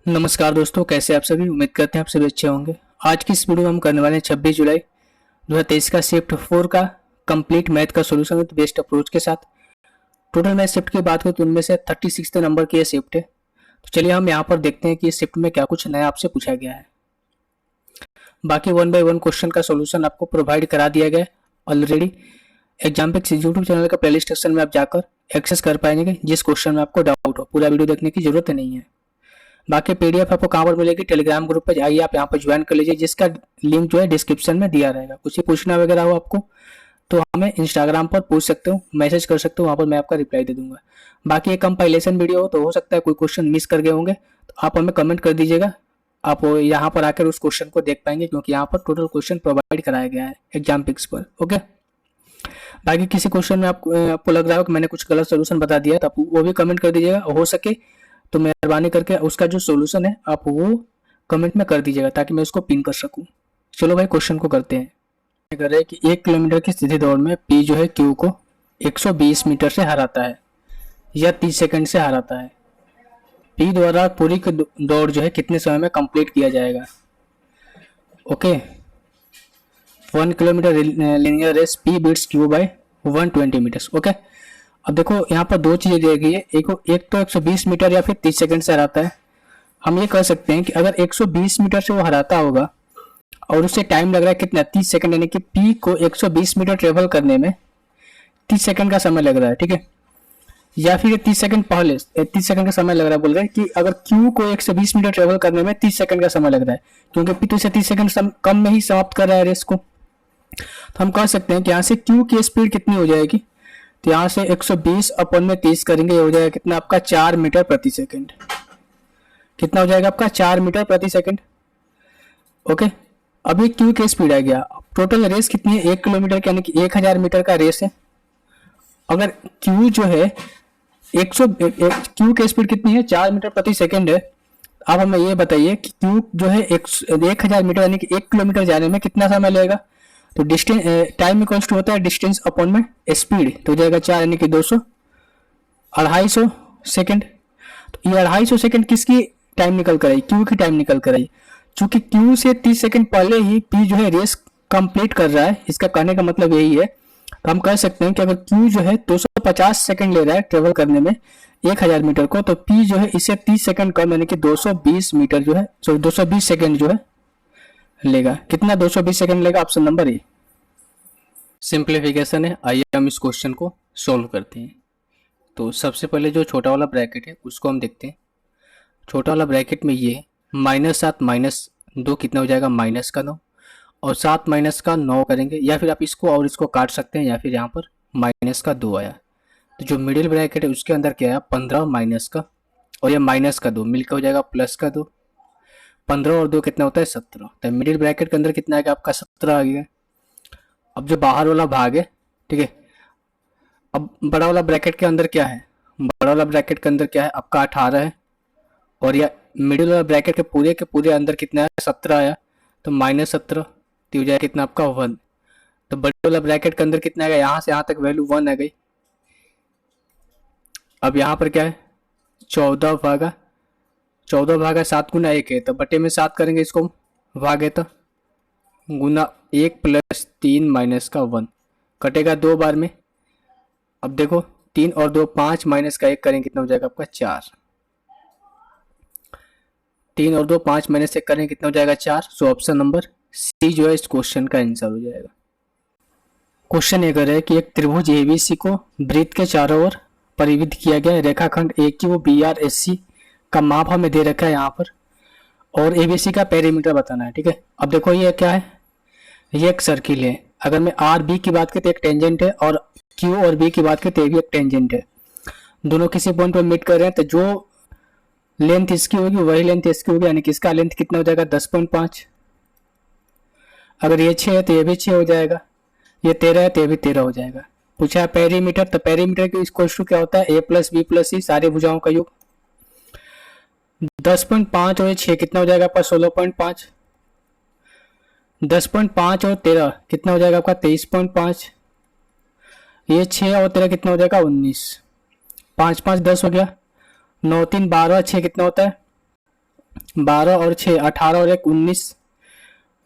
नमस्कार दोस्तों, कैसे आप सभी। उम्मीद करते हैं आप सभी अच्छे होंगे। आज की इस वीडियो में हम करने वाले हैं 26 जुलाई 2023 का शिफ्ट 4 का कंप्लीट मैथ का सॉल्यूशन विद बेस्ट अप्रोच के साथ। टोटल मैथ शिफ्ट की बात करें तो उनमें से 36 नंबर की ये शिफ्ट है। तो चलिए हम यहाँ पर देखते हैं कि इस शिफ्ट में क्या कुछ नया आपसे पूछा गया है। बाकी 1 बाय 1 क्वेश्चन का सोल्यूशन आपको प्रोवाइड करा दिया गया है ऑलरेडी। एग्जाम्पिक्स यूट्यूब चैनल का प्लेलिस्ट सेक्शन में आप जाकर एक्सेस कर पाएंगे जिस क्वेश्चन में आपको डाउट हो। पूरा वीडियो देखने की जरूरत नहीं है। बाकी पीडीएफ आपको कहाँ पर मिलेगी, टेलीग्राम ग्रुप पे जाइए, आप यहाँ पर ज्वाइन कर लीजिए, जिसका लिंक जो है डिस्क्रिप्शन में दिया रहेगा। कुछ ही पूछना वगैरह हो आपको तो हमें इंस्टाग्राम पर पूछ सकते हो, मैसेज कर सकते हो, वहाँ पर मैं आपका रिप्लाई दे दूंगा। बाकी एक कंपाइलेशन वीडियो हो तो हो सकता है कोई क्वेश्चन मिस कर गए होंगे तो आप हमें कमेंट कर दीजिएगा। आप यहाँ पर आकर उस क्वेश्चन को देख पाएंगे क्योंकि यहाँ पर टोटल क्वेश्चन प्रोवाइड कराया गया है एग्जाम पिक्स पर। ओके, बाकी किसी क्वेश्चन में आपको लग रहा हो कि मैंने कुछ गलत सोल्यूशन बता दिया तो आप वो भी कमेंट कर दीजिएगा। हो सके तो मेहरबानी करके उसका जो सोल्यूशन है आप वो कमेंट में कर दीजिएगा ताकि मैं उसको पिन कर सकूं। चलो भाई क्वेश्चन को करते हैं। कर रहे हैं कि 1 किलोमीटर की सीधी दौड़ में पी जो है क्यू को 120 मीटर से हराता है या 30 सेकंड से हराता है। पी द्वारा पूरी दौड़ जो है कितने समय में कंप्लीट किया जाएगा। Okay, 1 kilometre linear race P beats Q by 120 metres. Okay, अब देखो यहाँ पर दो चीजें दी गई है, एक तो 120 मीटर या फिर 30 सेकंड से हराता है। हम ये कह सकते हैं कि अगर 120 मीटर से वो हराता होगा और उससे टाइम लग रहा है कितना 30 सेकंड, यानी कि पी को 120 मीटर ट्रेवल करने में 30 सेकंड का समय लग रहा है। ठीक है, या फिर 30 सेकंड पहले 30 सेकंड का समय लग रहा है। बोल रहे हैं कि अगर क्यू को 120 मीटर ट्रेवल करने में 30 सेकंड का समय लग रहा है क्योंकि पी तो इसे 30 सेकंड कम में ही समाप्त कर रहा है रेस को। तो हम कह सकते हैं कि यहाँ से क्यू की स्पीड कितनी हो जाएगी, तो यहाँ से 120 अपन में 30 करेंगे, ये हो जाएगा कितना आपका 4 मीटर प्रति सेकंड। कितना हो जाएगा आपका 4 मीटर प्रति सेकंड। ओके, अभी क्यू की स्पीड आ गया। टोटल रेस कितनी है 1 किलोमीटर की, यानी कि 1000 मीटर का रेस है। अगर क्यू जो है 100 क्यू की स्पीड कितनी है 4 मीटर प्रति सेकंड है। अब हमें ये बताइए कि क्यू जो है 1000 मीटर यानी कि 1 किलोमीटर जाने में कितना समय लगेगा। तो डिस्टेंस टाइम इक्वल्स टू होता है डिस्टेंस अपॉन में स्पीड, तो हो जाएगा 4 यानी कि 200 250 सेकंड। तो ये 250 सेकंड किसकी टाइम निकल कर आई, क्यू की टाइम निकल कर आई। चूंकि क्यू से 30 सेकंड पहले ही पी जो है रेस कंप्लीट कर रहा है, इसका कहने का मतलब यही है। तो हम कह सकते हैं कि अगर क्यू जो है 250 सेकंड ले रहा है ट्रेवल करने में 1000 मीटर को, तो पी जो है इससे 30 सेकंड कम यानी कि 220 मीटर जो है 220 सेकंड जो है लेगा। कितना 220 सेकंड लेगा, ऑप्शन नंबर ए। सिंप्लीफिकेशन है, आइए हम इस क्वेश्चन को सॉल्व करते हैं। तो सबसे पहले जो छोटा वाला ब्रैकेट है उसको हम देखते हैं। छोटा वाला ब्रैकेट में ये -7 -2 कितना हो जाएगा -9, और 7 का 9 करेंगे, या फिर आप इसको और इसको काट सकते हैं, या फिर यहाँ पर -2 आया। तो जो मिडिल ब्रैकेट है उसके अंदर क्या आया 15 माइनस का, और यह -2 मिलकर हो जाएगा +2। 15 और 2 कितना होता है 17। तो मिडिल ब्रैकेट के अंदर कितना आएगा आपका 17 आ गया। अब जो बाहर वाला भाग है, ठीक है, अब बड़ा वाला ब्रैकेट के अंदर क्या है, बड़ा वाला ब्रैकेट के अंदर क्या है आपका 18 है, और यह मिडिल वाला ब्रैकेट के पूरे अंदर कितना है 17 आया। तो -17 तो हो जाएगा कितना आपका 1। तो बड़े वाला ब्रैकेट के अंदर कितना आएगा, यहाँ से यहाँ तक वैल्यू 1 आ गई। अब यहाँ पर क्या है 14 भागा 7 गुना 1 है, तो बटे में 7 करेंगे इसको भागे तो गुना 1 + 3 - 1 कटेगा 2 बार में। अब देखो 3 और 2 5 - 1 करेंगे कितना हो जाएगा आपका 4। 3 और 2 5 - 1 करेंगे कितना हो जाएगा 4। सो ऑप्शन नंबर सी जो है इस क्वेश्चन का आंसर हो जाएगा। क्वेश्चन ये कर रहा है कि एक त्रिभुज एबीसी को वृत्त के चारों ओर परिविध किया गया है। रेखाखंड A Q B R S C का माप हमें दे रखा है यहाँ पर, और एबीसी का पेरीमीटर बताना है। ठीक है, अब देखो ये क्या है, ये एक सर्किल है। अगर मैं आर बी की बात करें तो एक टेंजेंट है, और क्यू और बी की बात करें तो ये भी एक टेंजेंट है। दोनों किसी पॉइंट पर मीट कर रहे हैं, तो जो लेंथ इसकी होगी वही लेंथ इसकी होगी, यानी कि इसका लेंथ कितना हो जाएगा 10.5। अगर ये 6 है तो ये भी 6 हो जाएगा, ये 13 है तो ये भी 13 हो जाएगा। पूछा है पेरीमीटर, तो पेरीमीटर की इक्वल टू क्या होता है a + b + c सारी भुजाओं का योग। 10.5 और 6 कितना हो जाएगा आपका 16.5। 10.5 और 13 कितना हो जाएगा आपका 23.5। ये 6 और 13 कितना हो जाएगा 19। 5 5 10 हो गया, 9 3 12, 6 कितना होता है 12 और 6 18 और 1 19,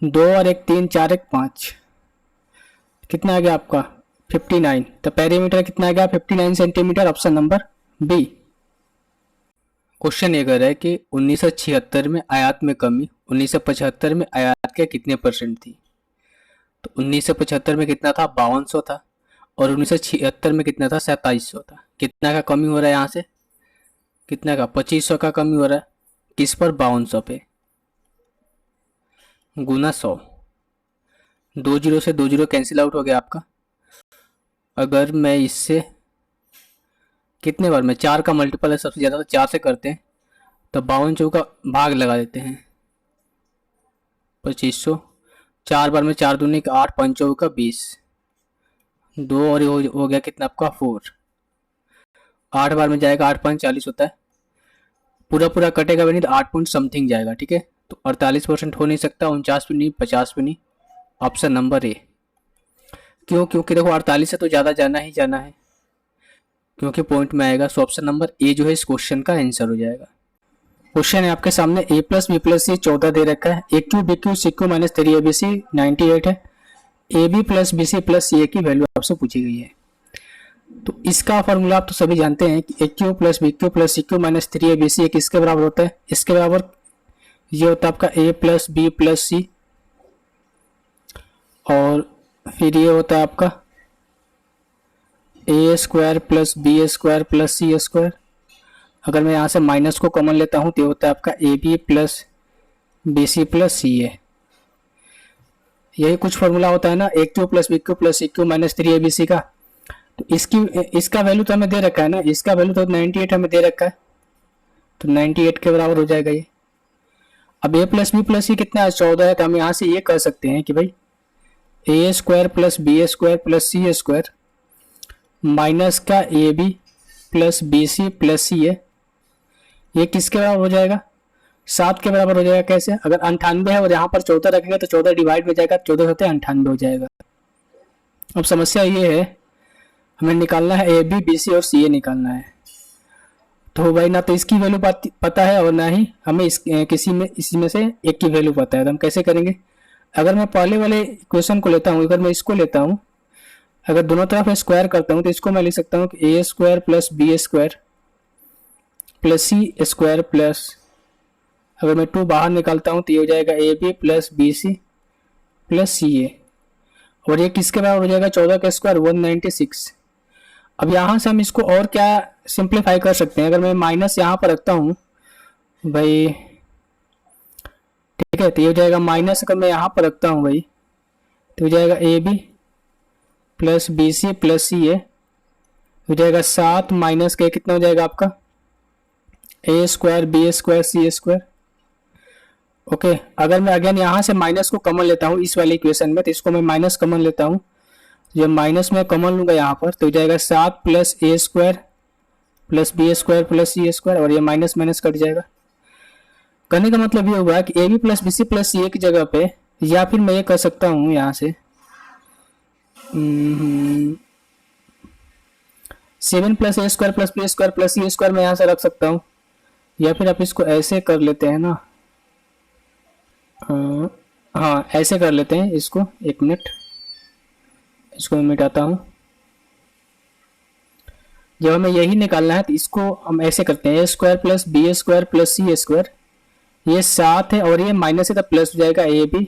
2 और 1 3 4 1 5, कितना आ गया आपका 59। तो पेरीमीटर कितना आ गया 59 centimetre, option number B. Question ये कह रहा है कि 1976 में आयात में कमी 1975 में आयात के कितने परसेंट थी। तो 1975 में कितना था 5200 था, और 1976 में कितना था 2700 था। कितना का कमी हो रहा है यहाँ से, कितना का 2500 का कमी हो रहा है, किस पर 5200 पे, गुना 100। 2 जीरो से 2 जीरो कैंसिल आउट हो गया आपका। अगर मैं इससे कितने बार में 4 का मल्टीपल है सबसे ज़्यादा, तो 4 से करते हैं, तो 52 का भाग लगा देते हैं 2500। 4 बार में 4 दूनी का 8, 5 का 20, 2 और ये हो गया कितना आपका 4। 8 बार में जाएगा 8 5 40 होता है, पूरा पूरा कटेगा भी नहीं तो 8 पॉइंट समथिंग जाएगा। ठीक है, तो 48% हो नहीं सकता, 49 भी नहीं, 50 भी नहीं, ऑप्शन नंबर ए। क्यों, क्योंकि देखो 48 से तो ज़्यादा जाना ही जाना है, क्योंकि पॉइंट में आएगा। सो ऑप्शन नंबर ए जो है इस क्वेश्चन का आंसर हो जाएगा। क्वेश्चन है आपके सामने a plus b plus c 14 दे रखा है, a Q b cube c cube minus 3 a b c 98 है, a b plus b c plus c a की वैल्यू आपसे पूछी गई है। तो इसका फॉर्मूला आप तो सभी जानते हैं कि a cube plus b cube plus c cube minus 3 a b c किसके बराबर होता है, इसके बराबर ये होता है आपका a plus b plus c, और फिर ये होता है आपका a square plus b square plus c square. अगर मैं यहाँ से माइनस को कॉमन लेता हूँ तो ये होता है आपका a b plus b c plus c a. यही कुछ फॉर्मूला होता है ना, a cube plus b cube plus c cube minus 3 a b c का। तो इसका वैल्यू तो हमें दे रखा है ना, इसका वैल्यू तो 98 हमें दे रखा है, तो 98 के बराबर हो जाएगा ये। अब ए प्लस बी प्लस सी कितना है 14 है, तो हम यहाँ से ये कह सकते हैं कि भाई a square plus b square plus c square minus का a b plus b c plus c a, ये किसके बराबर हो जाएगा 7 के बराबर हो जाएगा। कैसे, अगर 98 है और यहाँ पर 14 रखेंगे तो 14 डिवाइड में जाएगा, 14 होते 98 हो जाएगा। अब समस्या ये है, हमें निकालना है ए बी बी सी और सी ए निकालना है। तो भाई ना तो इसकी वैल्यू पता है और ना ही हमें इसी में से एक की वैल्यू पता है। तो हम कैसे करेंगे, अगर मैं पहले वाले इक्वेशन को लेता हूँ, अगर मैं इसको लेता हूँ, अगर दोनों तरफ स्क्वायर करता हूँ तो इसको मैं लिख सकता हूँ कि a square plus b square plus c square plus, अगर मैं 2 बाहर निकालता हूँ तो ये हो जाएगा a b plus b c plus c a, और ये किसके बराबर हो जाएगा 14 का स्क्वायर 196। अब यहाँ से हम इसको और क्या सिंप्लीफाई कर सकते हैं, अगर मैं माइनस यहाँ पर रखता हूँ भाई, ठीक है, तो ये हो जाएगा माइनस, अगर मैं यहाँ पर रखता हूँ भाई तो हो जाएगा a b plus b c plus c a, हो जाएगा 7 माइनस के कितना हो जाएगा आपका a square b square c square. Okay, अगर मैं अगेन यहाँ से माइनस को कॉमन लेता हूँ इस वाले इक्वेशन में, तो इसको मैं माइनस कॉमन लेता हूँ, जब माइनस में कॉमन लूंगा यहाँ पर तो हो जाएगा 7 plus a square plus b square plus c square, और ये माइनस माइनस कट जाएगा। कहने का मतलब ये हुआ कि a b plus b c plus c a की जगह पे, या फिर मैं ये कर सकता हूँ यहाँ से 7 plus a square plus b square plus c square मैं यहाँ से रख सकता हूँ, या फिर आप इसको ऐसे कर लेते हैं ना, हाँ ऐसे कर लेते हैं इसको, एक मिनट इसको मैं मिटाता हूँ। जब हमें यही निकालना है तो इसको हम ऐसे करते हैं a square plus b square plus c square, ये 7 है और ये माइनस है तो प्लस हो जाएगा a b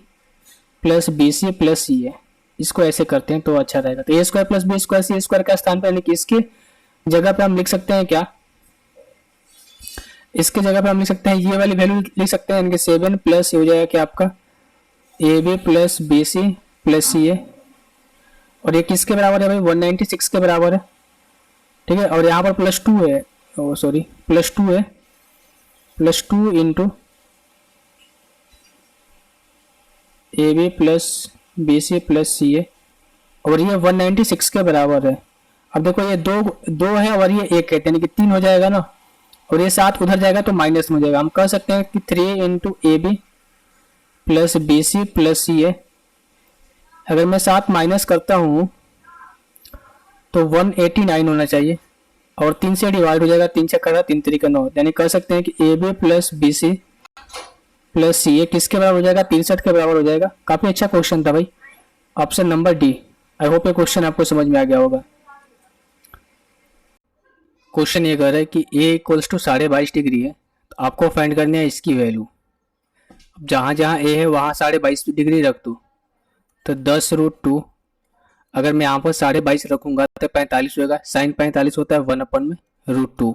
plus b c plus c a, इसको ऐसे करते हैं तो अच्छा रहेगा। तो a square plus b square c square का स्थान पर, यानी कि इसके जगह पे हम लिख सकते हैं क्या, इसके जगह पे हम लिख सकते हैं ये वाली वैल्यू लिख सकते हैं, यानी कि 7 प्लस हो जाएगा क्या आपका a b plus b c plus c a, और ये किसके बराबर है भाई 196 के बराबर है। ठीक है, और यहाँ पर प्लस 2 है, सॉरी प्लस 2 है, plus 2 into a b plus b c plus c a, और ये 196 के बराबर है। अब देखो ये दो है और ये 1 है, यानी कि 3 हो जाएगा ना, और ये 7 उधर जाएगा तो माइनस में हो जाएगा। हम कह सकते हैं कि 3 into a b plus b c plus c a, अगर मैं 7 माइनस करता हूँ तो 189 होना चाहिए, और 3 से डिवाइड हो जाएगा, 3 6 करा 3 3 का 9, यानी कह सकते हैं कि a b plus b c plus c, ये किसके बराबर हो जाएगा? 63 के बराबर हो जाएगा। काफी अच्छा क्वेश्चन था भाई। Option number D. I hope ये क्वेश्चन आपको समझ में आ गया होगा। क्वेश्चन ये कह रहा है कि ए इक्वल्स टू 22.5 डिग्री है, तो आपको फाइंड करनी है इसकी वैल्यू। अब जहाँ जहाँ ए है वहाँ 22.5 डिग्री रख दो, तो 10√2। अगर मैं यहाँ पर 22.5 रखूंगा तो 45 होगा। साइन 45 होता है 1/√2।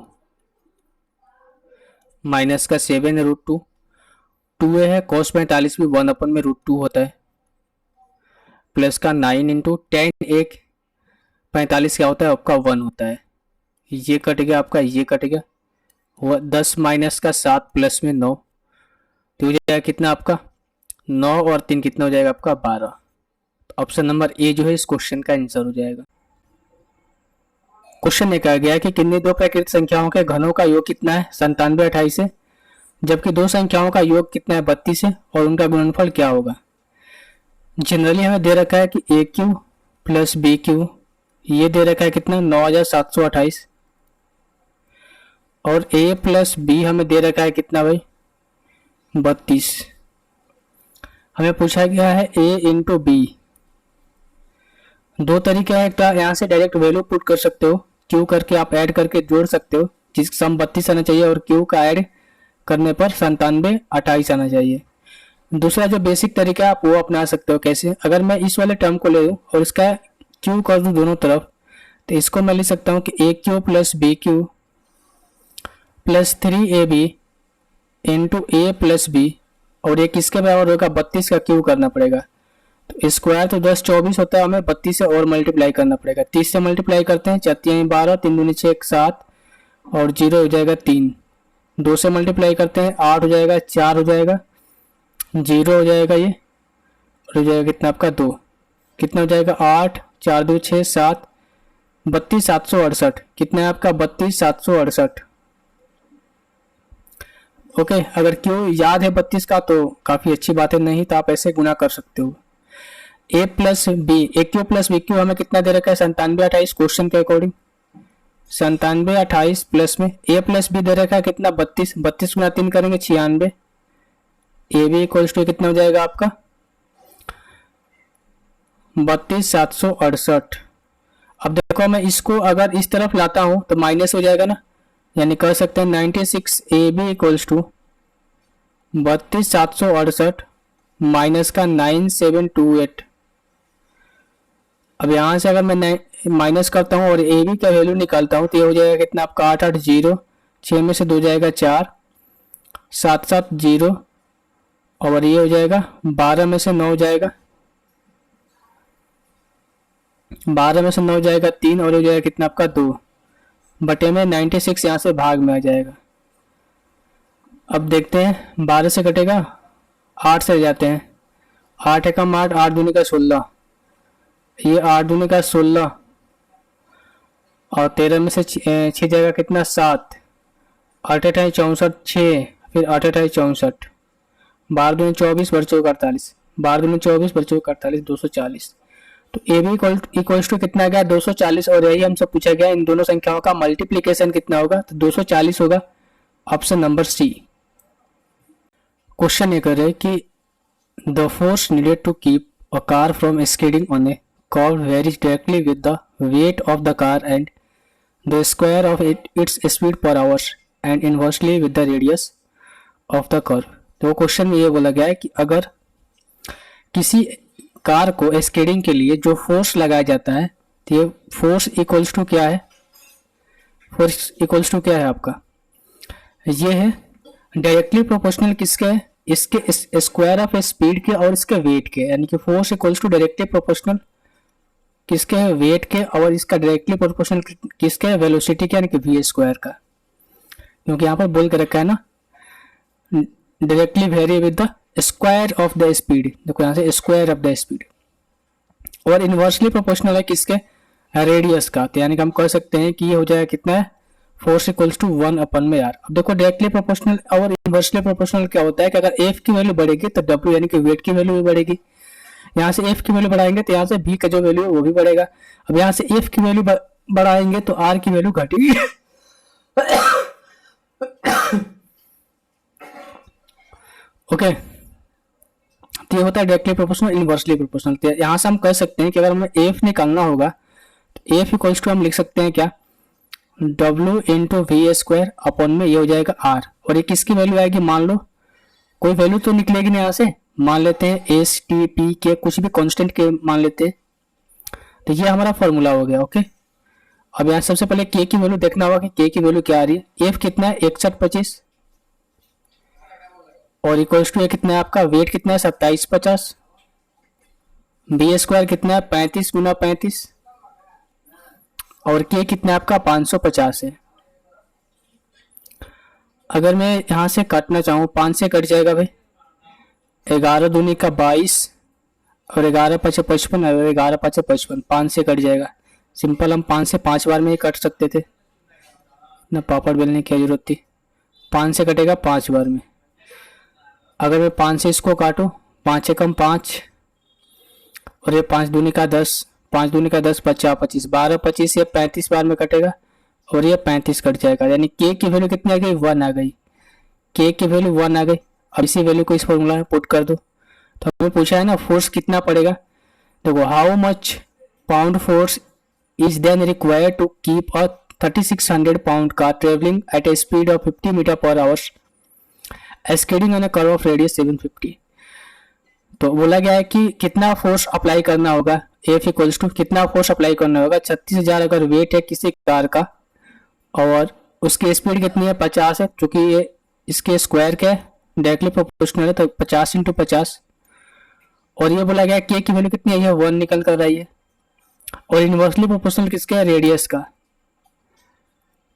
माइनस का 7√2, 2 है कॉस 45 भी 1/√2 होता है। प्लस का 9 इंटू 10, एक 45 क्या होता है आपका 1 होता है। ये कट गया आपका, ये कट गया। 10 माइनस का 7 प्लस में 9, तो हो जाएगा कितना आपका 9 और 3 कितना हो जाएगा आपका 12। तो ऑप्शन नंबर ए जो है इस क्वेश्चन का आंसर हो जाएगा। क्वेश्चन में कहा गया है कि किन्हीं दो प्राकृतिक संख्याओं के घनों का योग कितना है? 97 28 है। जबकि दो संख्याओं का योग कितना है? 32 है। और उनका गुणनफल क्या होगा? जनरली हमें दे रखा है कि a cube plus b Q, ये दे रखा है कितना 9728। और ए प्लस बी हमें दे रखा है कितना भाई 32। हमें पूछा गया है ए इंटू बी। दो तरीके हैं, एक तो यहाँ से डायरेक्ट वैल्यू पुट कर सकते हो, क्यू करके आप ऐड करके जोड़ सकते हो, जिस सम 32 आना चाहिए और क्यू का ऐड करने पर 97 28 आना चाहिए। दूसरा जो बेसिक तरीका है आप वो अपना सकते हो। कैसे? अगर मैं इस वाले टर्म को ले लूँ और इसका क्यू कर दूँ दोनों तरफ, तो इसको मैं लिख सकता हूँ कि a cube plus b cube plus 3ab into a plus b. और ये किसके बराबर होगा? 32 का क्यू करना पड़ेगा। तो स्क्वायर तो 10 24 होता है, हमें 32 से और मल्टीप्लाई करना पड़ेगा। 30 से मल्टीप्लाई करते हैं, 4 12 3 दूनी 6 1 7 और 0 हो जाएगा 3। 2 से मल्टीप्लाई करते हैं 8 हो जाएगा, 4 हो जाएगा, 0 हो जाएगा ये, और हो जाएगा कितना आपका 2। कितना हो जाएगा 8 4 2 6 7 32 768। कितना है आपका 32 768। ओके, अगर क्यू याद है 32 का तो काफी अच्छी बात है, नहीं तो आप ऐसे गुना कर सकते हो। ए प्लस बी, ए क्यू प्लस बी क्यू हमें कितना दे रखा है? 97 28 क्वेश्चन के अकॉर्डिंग। 97 28 प्लस में ए प्लस बी दे रखा है कितना 32। 32 गुना 3 करेंगे 96। ए बी इक्वल्स टू कितना हो जाएगा आपका 32 768। अब देखो मैं इसको अगर इस तरफ लाता हूं तो माइनस हो जाएगा ना, यानी कह सकते हैं 96 A B equals to 32 768 minus का 9728। अब यहाँ से अगर मैं माइनस करता हूँ और ए बी का वैल्यू निकालता हूँ तो ये हो जाएगा कितना आपका 880। 6 में से 2 जाएगा 4 7 7 0 और ये हो जाएगा 12 में से 9 जाएगा, 12 में से 9 जाएगा 3 और हो जाएगा कितना आपका 2 बटे में 96 यहाँ से भाग में आ जाएगा। अब देखते हैं 12 से कटेगा 8 से जाते हैं, 8 एकम 8 8 दूनी का 16, ये 8 दूनी का 16 और 13 में से 6 जाएगा कितना 7, 8 अठाई 64 6 फिर 8 अठाई 64, 12 दूनी 24 बचे 48, 12 दूनी 24 बचे 48 240। तो ए बी इक्वल्स टू कितना गया 240 और यही हमसे पूछा गया इन दोनों संख्याओं का मल्टीप्लीकेशन कितना होगा, तो 240 होगा। Option number C. क्वेश्चन ये कर रहे हैं कि the force needed to keep a car from skidding on a curve varies directly with the weight of the car and the square of its speed per hours and inversely with the radius of the curve. तो question में ये बोला गया है कि अगर किसी car को स्कीडिंग के लिए जो फोर्स लगाया जाता है तो ये फोर्स इक्वल्स टू क्या है? फोर्स इक्वल्स टू क्या है आपका? ये है डायरेक्टली प्रोपोर्शनल किसके है? इसके स्क्वायर ऑफ स्पीड के और इसके वेट के, यानी कि force equals to directly proportional किसके है? वेट के, और इसका डायरेक्टली प्रोपोर्शनल किसके है? वेलोसिटी के, यानी कि वी स्क्वायर का। क्योंकि यहाँ पर बोल के रखा है ना directly very with the square of the speed. देखो यहाँ से स्क्वायर ऑफ द स्पीड, और इनवर्सली प्रोपोर्शनल है किसके? रेडियस का। तो यानी कि हम कह सकते हैं कि ये हो जाएगा कितना है फोर्स इक्वल्स टू 1/r। अब देखो डायरेक्टली प्रोपोर्शनल और इनवर्सली प्रोपोर्शनल क्या होता है कि अगर एफ की वैल्यू बढ़ेगी तो डब्ल्यू यानी कि वेट की वैल्यू भी बढ़ेगी। यहाँ से एफ की वैल्यू बढ़ाएंगे तो यहाँ से भी का जो वैल्यू है वो भी बढ़ेगा। अब यहाँ से एफ की वैल्यू बढ़ाएंगे तो आर की वैल्यू घटेगी। ओके, तो ये होता है डायरेक्टली प्रोपोर्शनल, इनवर्सली प्रोपोर्शनल। तो यहाँ से हम कह सकते हैं कि अगर हमें एफ निकालना होगा तो एफ इक्वल्स टू हम लिख सकते हैं क्या, W into V square upon में ये हो जाएगा आर। और ये किसकी वैल्यू आएगी, मान लो कोई वैल्यू तो निकलेगी नहीं यहाँ से, मान लेते हैं एस टी पी के कुछ भी कांस्टेंट के मान लेते हैं। तो ये हमारा फॉर्मूला हो गया। ओके, अब यहाँ सबसे पहले के की वैल्यू देखना होगा कि के की वैल्यू क्या आ रही है। एफ कितना है 6125 और इक्वल्स टू ए कितना है आपका, वेट कितना है 2750, बी स्क्वायर कितना है 35 गुना 35 और के कितना है आपका 550 है। अगर मैं यहाँ से काटना चाहूँ 5 से कट जाएगा भाई, 11 दूनी का 22 और 11 पचे 55 और 11 पचे 55, 5 से कट जाएगा। सिंपल हम 5 से 5 बार में ही काट सकते थे, इतना पापड़ बेलने की जरूरत थी। 5 से कटेगा 5 बार में। अगर मैं 5 से इसको काटूँ, 5 से कम 5 और ये 5 दूनी का 10, 5 दूनी का 10 50 25, 12 25 ये 35 बार में कटेगा और ये 35 कट जाएगा। यानी के की वैल्यू कितनी आ गई, 1 आ गई। के की वैल्यू 1 आ गई। अब इसी वैल्यू को इस फॉर्मूला में पुट कर दो। तो हमें पूछा है ना फोर्स कितना पड़ेगा, देखो how much pound force is then required to keep a 3600 pound car travelling at a speed of 50 metre per hours skidding on a curve of radius 750। तो बोला गया है कि कितना फोर्स अप्लाई करना होगा, एफ इक्वल्स टू कितना force apply करना होगा। 36,000 अगर वेट है किसी कार का और उसकी स्पीड कितनी है 50 है, क्योंकि ये इसके स्क्वायर के डायरेक्टली प्रोपोर्शनल है तो 50 इंटू 50। और ये बोला गया के की वैल्यू कितनी है, ये 1 निकल कर रही है। और इनवर्सली प्रोपोर्शनल किसका है, रेडियस का।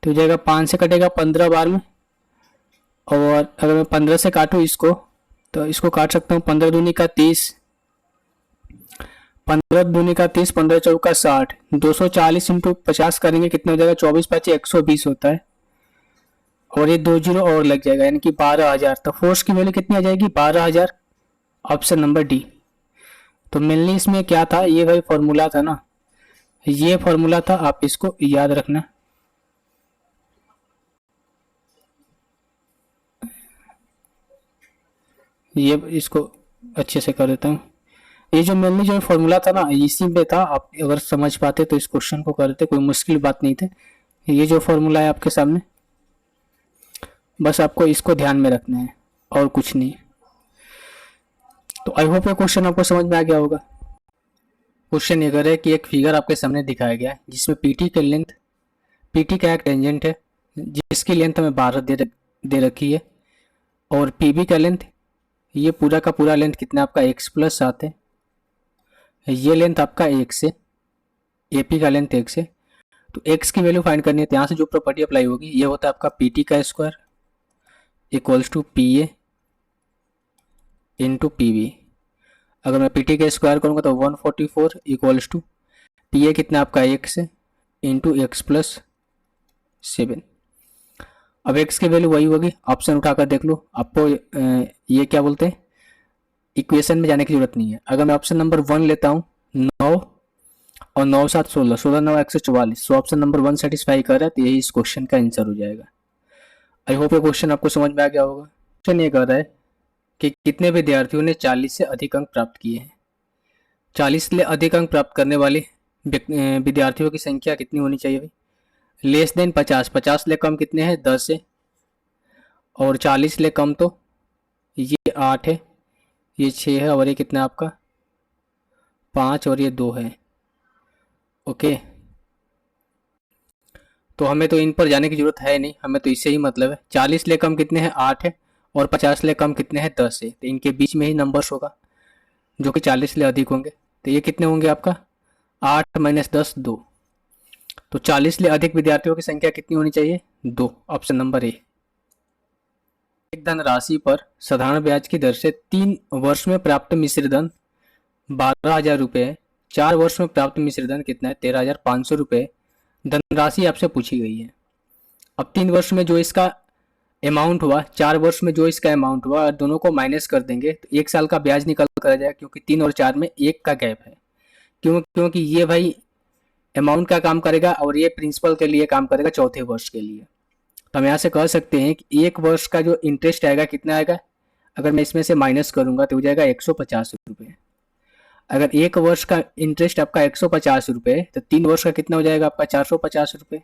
तो जाएगा 5 से कटेगा 15 बार में। और अगर मैं 15 से काटूँ इसको तो इसको काट सकता हूँ, 15 दूनी का 30, 15 दूनी का 30, 15 चौका 60, 240 इंटू 50 करेंगे कितना हो जाएगा, 24 5 120 होता है। और ये 2 जीरो और लग जाएगा यानी कि 12,000। तो फोर्स की वैल्यू कितनी आ जाएगी, 12,000, ऑप्शन नंबर डी। तो मेनली इसमें क्या था, ये भाई फॉर्मूला था ना, ये फॉर्मूला था, आप इसको याद रखना। ये इसको अच्छे से कर देता हूँ। ये जो मेनली जो फॉर्मूला था ना इसी में था, आप अगर समझ पाते तो इस क्वेश्चन को करते, कोई मुश्किल बात नहीं थी। ये जो फॉर्मूला है आपके सामने, बस आपको इसको ध्यान में रखना है और कुछ नहीं। तो आई होप ये क्वेश्चन आपको समझ में आ गया होगा। क्वेश्चन ये कर रहा है कि एक फिगर आपके सामने दिखाया गया है जिसमें पीटी की लेंथ, पीटी का एक टेंजेंट है जिसकी लेंथ हमें 12 दे रखी है और पीबी का लेंथ, ये पूरा का पूरा लेंथ कितना आपका x+7 है। ये लेंथ आपका 1 से, एपी का लेंथ 1 से। तो x की वैल्यू फाइंड करनी है, तो यहाँ से जो प्रॉपर्टी अप्लाई होगी ये होता है आपका पीटी का square equals to P A into P B. अगर मैं पीटी का स्क्वायर करूँगा तो 144 इक्वल्स टू पी ए कितना आपका 1 से इंटू x+7। अब x की वैल्यू वही होगी, ऑप्शन उठाकर देख लो। आपको ये क्या बोलते हैं, इक्वेशन में जाने की जरूरत नहीं है। अगर मैं ऑप्शन नंबर 1 लेता हूँ 9 और 9 7 16, 16 9 144, तो ऑप्शन नंबर 1 सेटिस्फाई कर रहा है, तो यही इस क्वेश्चन का आंसर हो जाएगा। आई होप ये क्वेश्चन आपको समझ में आ गया होगा। क्वेश्चन ये कर रहा है कि कितने विद्यार्थियों ने 40 से अधिक अंक प्राप्त किए हैं। 40 से अधिक अंक प्राप्त करने वाले विद्यार्थियों की संख्या कितनी होनी चाहिए भाई, लेस देन 50, 50 ले कम कितने हैं 10 है, और 40 ले कम तो ये 8 है, ये 6 है और ये कितना आपका 5 और ये 2 है। ओके, तो हमें तो इन पर जाने की जरूरत है नहीं, हमें तो इससे ही मतलब है। 40 ले कम कितने हैं 8 है और 50 ले कम कितने हैं 10 है, तो इनके बीच में ही नंबर्स होगा जो कि 40 ले अधिक होंगे। तो ये कितने होंगे आपका 8 - 10 2। तो 40 ले अधिक विद्यार्थियों की संख्या कितनी होनी चाहिए 2, ऑप्शन नंबर ए। एक धनराशि पर साधारण ब्याज की दर से 3 वर्ष में प्राप्त मिश्र धन 12,000 रुपये है। 4 वर्ष में प्राप्त मिश्र धन कितना है 13,500 रुपये धनराशि आपसे पूछी गई है। अब 3 वर्ष में जो इसका अमाउंट हुआ, 4 वर्ष में जो इसका अमाउंट हुआ, दोनों को माइनस कर देंगे तो 1 साल का ब्याज निकल कर आ जाएगा, क्योंकि 3 और 4 में 1 का गैप है। क्योंकि ये भाई अमाउंट का काम करेगा और ये प्रिंसिपल के लिए काम करेगा चौथे वर्ष के लिए। तो हम यहाँ से कह सकते हैं कि 1 वर्ष का जो इंटरेस्ट आएगा कितना आएगा, अगर मैं इसमें से माइनस करूंगा तो हो जाएगा 150 रुपये। अगर एक वर्ष का इंटरेस्ट आपका 150 रुपये तो 3 वर्ष का कितना हो जाएगा आपका 450 रुपये।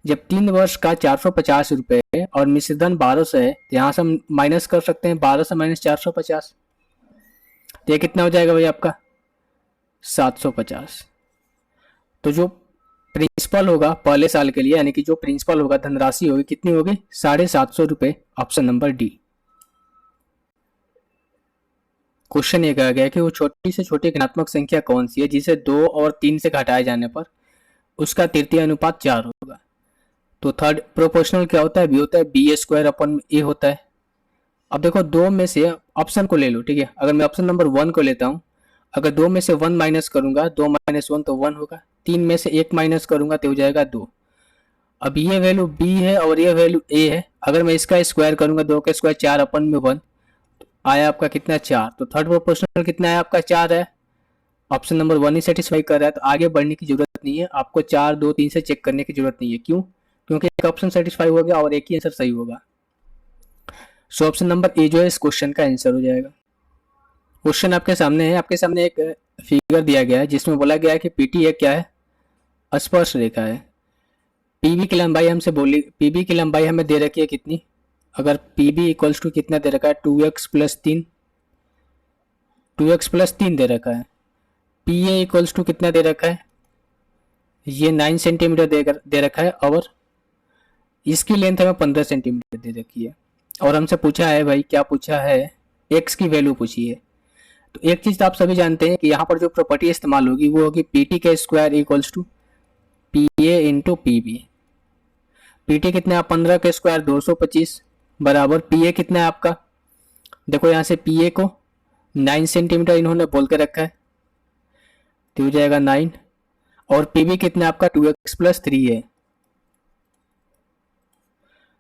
जब 3 वर्ष का 450 रुपये और मिश्रधन 1200 है तो यहाँ से हम माइनस कर सकते हैं 1200 माइनस 450, तो ये कितना हो जाएगा भाई आपका 750। तो जो प्रिंसिपल होगा पहले साल के लिए, यानी कि जो प्रिंसिपल होगा धनराशि होगी कितनी होगी 750 रुपये, ऑप्शन नंबर डी। क्वेश्चन ये कहा गया कि वो छोटी से छोटी ऋणात्मक संख्या कौन सी है जिसे 2 और 3 से घटाए जाने पर उसका तृतीय अनुपात 4 होगा। तो थर्ड प्रोपोर्शनल क्या होता है, बी होता है बी स्क्वायर अपन ए होता है। अब देखो दो में से ऑप्शन को ले लो, ठीक है। अगर मैं ऑप्शन नंबर 1 को लेता हूँ, अगर 2 में से 1 माइनस करूंगा 2 माइनस 1 तो 1 होगा, 3 में से 1 माइनस करूंगा तो हो जाएगा 2। अब ये वैल्यू b है और ये वैल्यू a है, अगर मैं इसका स्क्वायर करूंगा 2 का स्क्वायर 4 अपन में 1, तो आया आपका कितना 4। तो थर्ड प्रोपोर्शनल कितना है आपका 4 है, ऑप्शन नंबर 1 ही सेटिस्फाई कर रहा है। तो आगे बढ़ने की जरूरत नहीं है आपको, 4 2 3 से चेक करने की जरूरत नहीं है। क्यों? क्योंकि एक ऑप्शन सेटिस्फाई हो गया और एक ही आंसर सही होगा। सो ऑप्शन नंबर ए जो है इस क्वेश्चन का आंसर हो जाएगा। क्वेश्चन आपके सामने है, आपके सामने एक फिगर दिया गया है जिसमें बोला गया है कि पीटी एक क्या है, स्पर्श रेखा है। पीबी की लंबाई हमसे बोली, पीबी की लंबाई हमें दे रखी है कितनी, अगर पीबी इक्वल्स टू कितना दे रखा है 2x प्लस 3, 2x प्लस 3 दे रखा है। पी ए इक्वल्स टू कितना दे रखा है, ये 9 सेंटीमीटर दे रखा है और इसकी लेंथ हमें 15 सेंटीमीटर दे रखी है। और हमसे पूछा है भाई, क्या पूछा है, x की वैल्यू पूछी है। तो एक चीज तो आप सभी जानते हैं कि यहाँ पर जो प्रॉपर्टी इस्तेमाल होगी वो होगी पी टी का square equals to P A into P B. P T कितना है 15 का स्क्वायर 225 बराबर पी ए कितना है आपका, देखो यहाँ से पी ए को 9 सेंटीमीटर इन्होंने बोल के रखा है तो हो जाएगा 9, और पी बी कितना आपका 2x प्लस 3 है।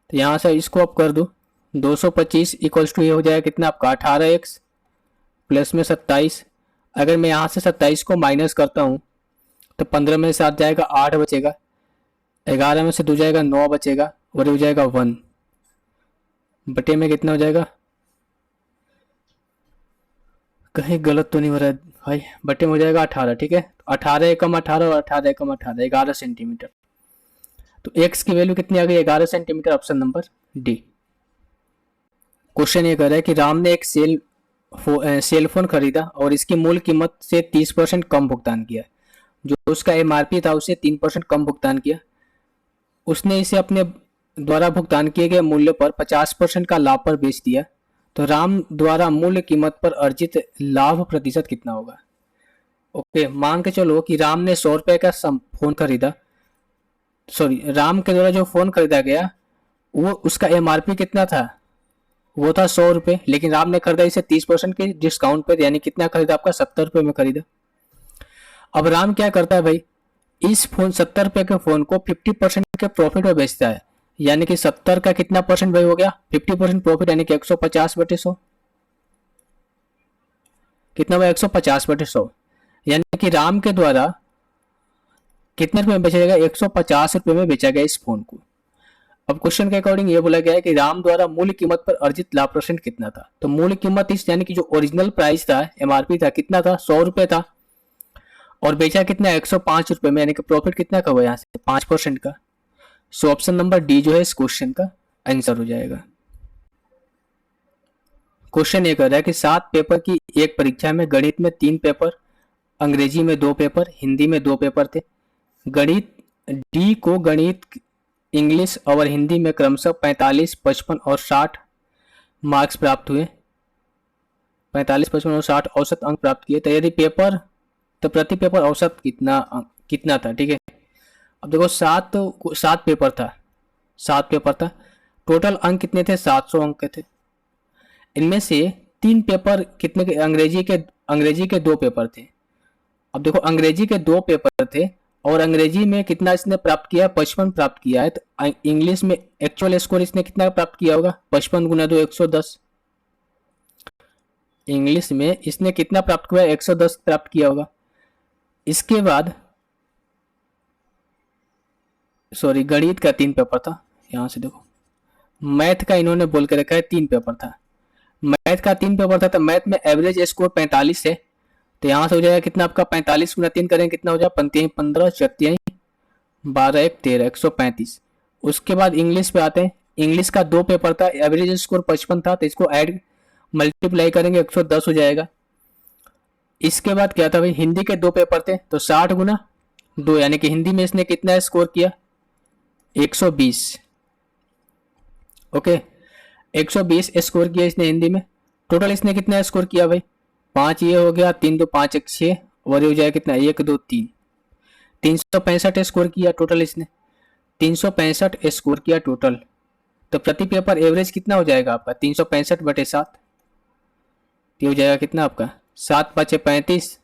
तो यहाँ से इसको आप कर दो 225 इक्वल्स टू ये हो जाएगा कितना आपका 18x प्लस में 27। अगर मैं यहाँ से 27 को माइनस करता हूँ तो 15 में से 7 जाएगा 8 बचेगा, 11 में से 2 जाएगा 9 बचेगा और हो जाएगा 1 बटे में कितना हो जाएगा, कहीं गलत तो नहीं हो रहा है भाई, बटे में हो जाएगा 18, ठीक है। 18 एकम 18 और 18 एकम 18 11 सेंटीमीटर। तो x की वैल्यू कितनी आ गई 11 centimetre, option number D. Question ये कर रहा है कि राम ने एक सेल फोन खरीदा और इसकी मूल कीमत से 30% कम भुगतान किया, जो उसका एमआरपी था उसे 3% कम भुगतान किया। उसने इसे अपने द्वारा भुगतान किए गए मूल्य पर 50% का लाभ पर बेच दिया, तो राम द्वारा मूल्य कीमत पर अर्जित लाभ प्रतिशत कितना होगा। ओके, मान के चलो कि राम ने 100 रुपए का फोन खरीदा, सॉरी राम के द्वारा जो फोन खरीदा गया वो उसका एमआरपी कितना था, वो था 100 रुपये, लेकिन राम ने खरीदा इसे 30% के डिस्काउंट पे, यानी कितना खरीदा आपका 70 रुपये में खरीदा। अब राम क्या करता है भाई, इस फोन 70 रुपये के फोन को 50% के प्रॉफिट में बेचता है, यानी कि 70 का कितना परसेंट भाई हो गया 50% प्रॉफिट, यानी कि 150 बटे 100, कितना भाई 150 बटे 100, यानी कि राम के द्वारा कितने रुपए में बेचा जाएगा 150 रुपये में बेचा गया इस फोन को। अब क्वेश्चन के अकॉर्डिंग ये बोला गया है कि राम द्वारा मूल्य कीमत पर अर्जित लाभ परसेंट कितना था। तो मूल्य कीमत इस यानी कि जो ओरिजिनल प्राइस था एमआरपी था कितना था 100 रुपये था, और बेचा कितना 105 रुपये में, यानी कि प्रॉफिट कितना का हुआ यहाँ से 5% का। सो ऑप्शन नंबर डी जो है इस क्वेश्चन का आंसर हो जाएगा। क्वेश्चन ये कर रहा है कि 7 पेपर की एक परीक्षा में गणित में 3 पेपर, अंग्रेजी में 2 पेपर, हिंदी में 2 पेपर थे। गणित डी को गणित, इंग्लिश और हिंदी में क्रमशः 45, 55 और 60 मार्क्स प्राप्त हुए, 45, 55 और 60 औसत अंक प्राप्त किए। तो यदि पेपर, तो प्रति पेपर औसत कितना था, ठीक है। अब देखो 7 पेपर था, 7 पेपर था, टोटल अंक कितने थे 700 अंक के थे। इनमें से 3 पेपर कितने के, अंग्रेजी के 2 पेपर थे। अब देखो अंग्रेजी के 2 पेपर थे और अंग्रेजी में कितना इसने प्राप्त किया 55 प्राप्त किया है, तो इंग्लिश में एक्चुअल स्कोर इसने कितना प्राप्त किया होगा 55 गुना 2 110। इंग्लिश में इसने कितना प्राप्त किया 110 प्राप्त किया होगा। इसके बाद सॉरी गणित का 3 पेपर था, यहां से देखो मैथ का इन्होंने बोल के रखा है 3 पेपर था, मैथ का 3 पेपर था, तो मैथ में एवरेज स्कोर 45 है। तो यहाँ से हो जाएगा कितना आपका, 45 गुना 3 करेंगे कितना हो जाएगा, 15 15 चौतीस 12 1 13 135। उसके बाद इंग्लिश पे आते हैं। इंग्लिश का 2 पेपर था, एवरेज स्कोर 55 था, तो इसको ऐड मल्टीप्लाई करेंगे 110 हो जाएगा। इसके बाद क्या था भाई, हिंदी के 2 पेपर थे, तो 60 गुना 2, यानी कि हिंदी में इसने कितना स्कोर किया, 120। ओके, 120 स्कोर किया इसने हिंदी में। टोटल इसने कितना स्कोर किया भाई, 5 ये हो गया, 3 2 5 1 6, और ये हो जाएगा कितना, 1 2 3, 365 स्कोर किया टोटल इसने, 365 स्कोर किया टोटल। तो प्रति पेपर एवरेज कितना हो जाएगा आपका, 365/7, ये हो जाएगा कितना आपका, 7 5 35,